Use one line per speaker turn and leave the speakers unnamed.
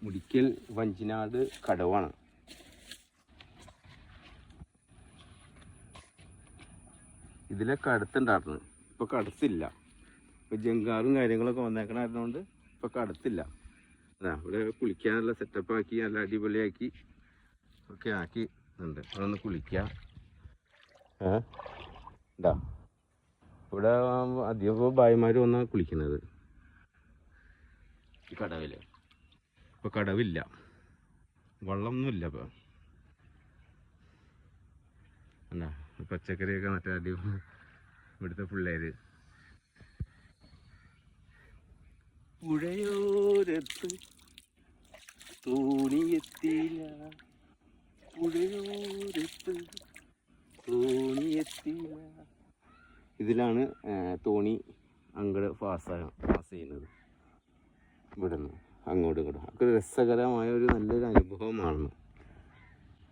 മുടിക്കൽ വഞ്ചിനാട് കടവാണ്. ഇതിലൊക്കെ അടുത്തുണ്ടായിരുന്നു, ഇപ്പോൾ കടത്തില്ല. ഇപ്പോൾ ജങ്കാറും കാര്യങ്ങളൊക്കെ വന്നേക്കണായിരുന്നതുകൊണ്ട് ഇപ്പോൾ കടത്തില്ല. അതാ ഇവിടെ കുളിക്കാനുള്ള സെറ്റപ്പാക്കി നല്ല അടിപൊളിയാക്കി ഒക്കെ ആക്കി ഉണ്ട്. അതൊന്ന് കുളിക്കുക. ഇതാ ഇവിടെ അധികം ഭായിമാർ വന്നാണ് കുളിക്കുന്നത് ഈ കടവിൽ. ഇപ്പോൾ കടവില്ല, വെള്ളമൊന്നുമില്ല. ഇപ്പോൾ എന്നാ പച്ചക്കറിയൊക്കെ മറ്റേ അടിപൊളി ഇവിടുത്തെ പിള്ളേർ. പുഴയോരത്ത് തോണിയെത്തിയില്ല, പുഴയോരത്ത് തോണിയെത്തിയില്ല. ഇതിലാണ് തോണി അങ്ങോട്ട് പാസ് ചെയ്യുന്നത്. ഇവിടെ നിന്ന് അങ്ങോട്ടും ഇങ്ങോട്ടും ഒക്കെ രസകരമായ ഒരു നല്ലൊരു അനുഭവമാണ്.